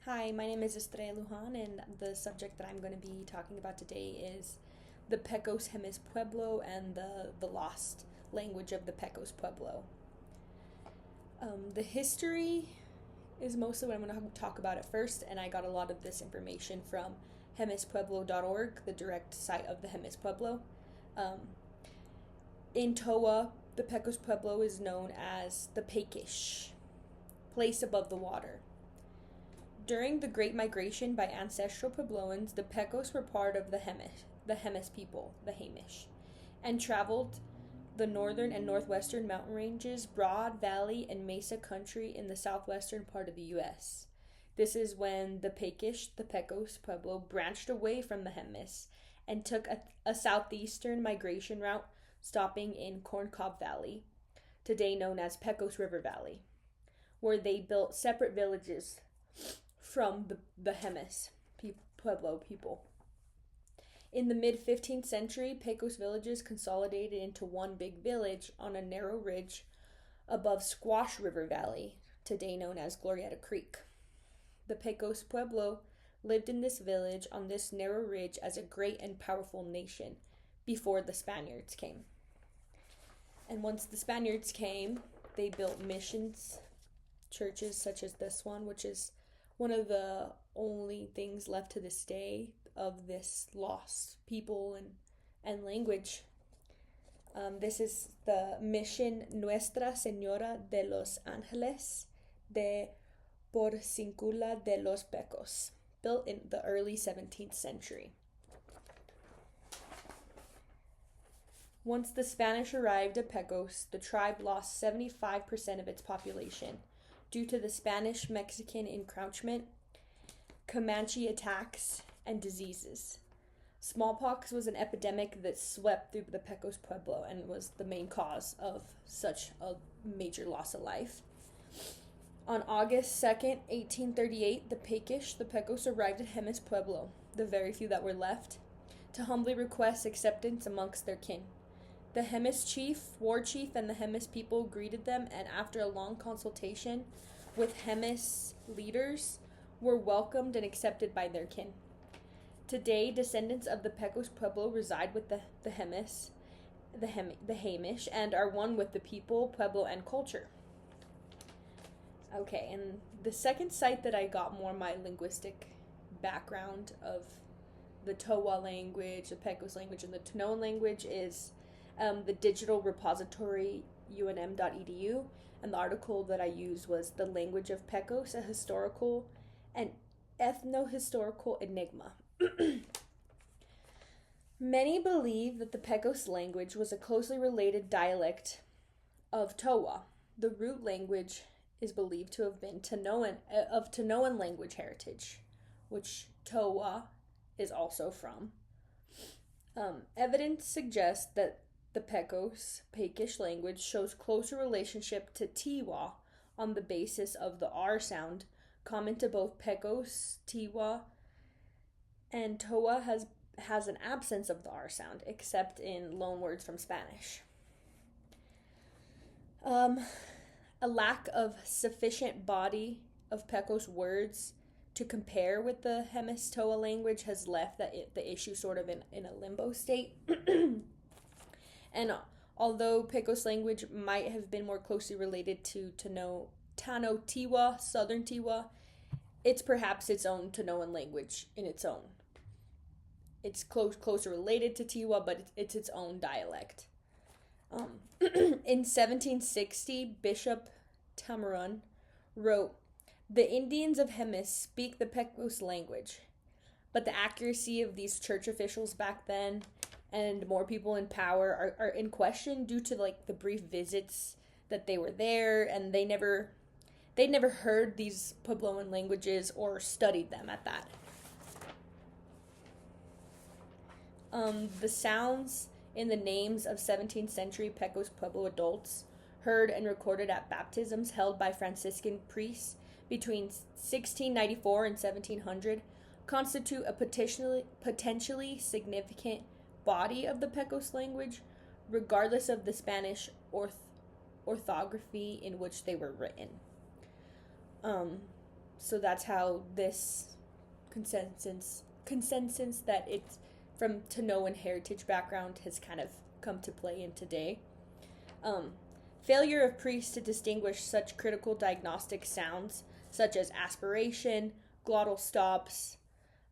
Hi, my name is Estrella Lujan, and the subject that I'm going to be talking about today is the Pecos Hemis Pueblo and the lost language of the Pecos Pueblo. The history is mostly what I'm going to talk about at first, and I got a lot of this information from hemispueblo.org, the direct site of the Hemis Pueblo. Um, in Toa, the Pecos Pueblo is known as the Pekish, place above the water. During the Great Migration by ancestral Puebloans, the Pecos were part of the Hemis people, the Hamish, and traveled the northern and northwestern mountain ranges, broad valley, and mesa country in the southwestern part of the U.S. This is when the Pecos Pueblo, branched away from the Hemis and took a southeastern migration route, stopping in Corncob Valley, today known as Pecos River Valley, where they built separate villages from the Hemis Pueblo people. In the mid 15th century, Pecos villages consolidated into one big village on a narrow ridge above Squash River Valley, today known as Glorieta Creek. The Pecos Pueblo lived in this village on this narrow ridge as a great and powerful nation before the Spaniards came. And once the Spaniards came, they built missions, churches such as this one, which is one of the only things left to this day of this lost people and language. This is the Mission Nuestra Señora de los Ángeles de Porciúncula de los Pecos, built in the early 17th century. Once the Spanish arrived at Pecos, the tribe lost 75% of its population due to the Spanish-Mexican encroachment, Comanche attacks, and diseases. Smallpox was an epidemic that swept through the Pecos Pueblo and was the main cause of such a major loss of life. On August 2nd, 1838, the Pecos arrived at Hemis Pueblo, the very few that were left, to humbly request acceptance amongst their kin. The Hemis war chief, and the Hemis people greeted them, and after a long consultation with Hemis leaders, were welcomed and accepted by their kin. Today, descendants of the Pecos Pueblo reside with the Hamish, and are one with the people, Pueblo, and culture. Okay, and the second site that I got more my linguistic background of the Towa language, the Pecos language, and the Tanoan language is the digital repository unm.edu, and the article that I used was The Language of Pecos, a Historical and Ethno-Historical Enigma. Many believe that the Pecos language was a closely related dialect of Towa. The root language is believed to have been of Tanoan language heritage, which Towa is also from. Evidence suggests that the Pekish language shows closer relationship to Tiwa on the basis of the R sound, common to both Pecos, Tiwa, and Toa has an absence of the R sound, except in loanwords from Spanish. A lack of sufficient body of Pecos words to compare with the Hemis Toa language has left the issue sort of in a limbo state. And although Pecos language might have been more closely related to Tano Tiwa, Southern Tiwa, it's perhaps its own Tanoan language in its own. It's closer related to Tiwa, but it's its own dialect. In 1760, Bishop Tamarun wrote, "The Indians of Hemis speak the Pecos language, but the accuracy of these church officials back then and more people in power are in question due to the brief visits that they were there, and they never heard these Puebloan languages or studied them at that. The sounds in the names of 17th century Pecos Pueblo adults heard and recorded at baptisms held by Franciscan priests between 1694 and 1700 constitute a potentially significant body of the Pecos language, regardless of the Spanish orthography in which they were written. So that's how this consensus that it's from Tanoan heritage background has kind of come to play in today. Um, Failure of priests to distinguish such critical diagnostic sounds such as aspiration, glottal stops,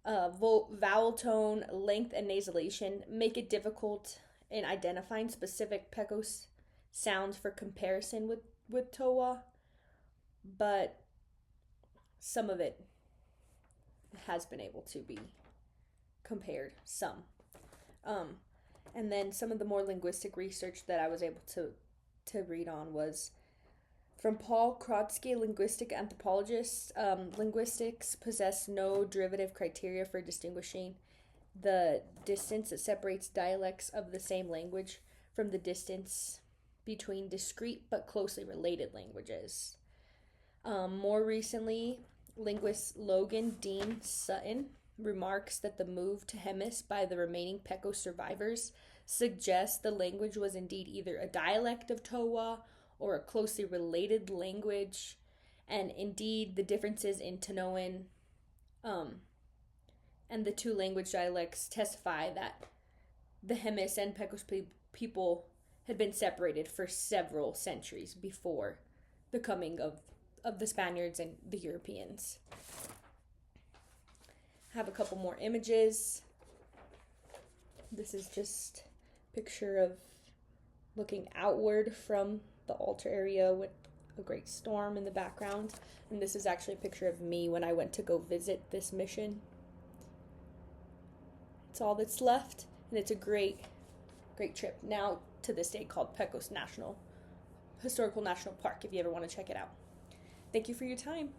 vowel tone, length, and nasalization make it difficult in identifying specific Pecos sounds for comparison with Towa, but some of it has been able to be compared, some. Um, and then some of the more linguistic research that I was able to read on was from Paul Krotsky, linguistic anthropologist. Linguistics possess no derivative criteria for distinguishing the distance that separates dialects of the same language from the distance between discrete but closely related languages. More recently, linguist Logan Dean Sutton remarks that the move to Hemis by the remaining Pecos survivors suggests the language was indeed either a dialect of Towa or a closely related language, and indeed the differences in Tanoan and the two language dialects testify that the Hemis and Pecos people had been separated for several centuries before the coming of the Spaniards and the Europeans. I have a couple more images. This is just a picture of looking outward from the altar area with a great storm in the background. And this is actually a picture of me when I went to go visit this mission. It's all that's left, and it's a great trip now to this day called Pecos Historical National Park if you ever want to check it out. Thank you for your time.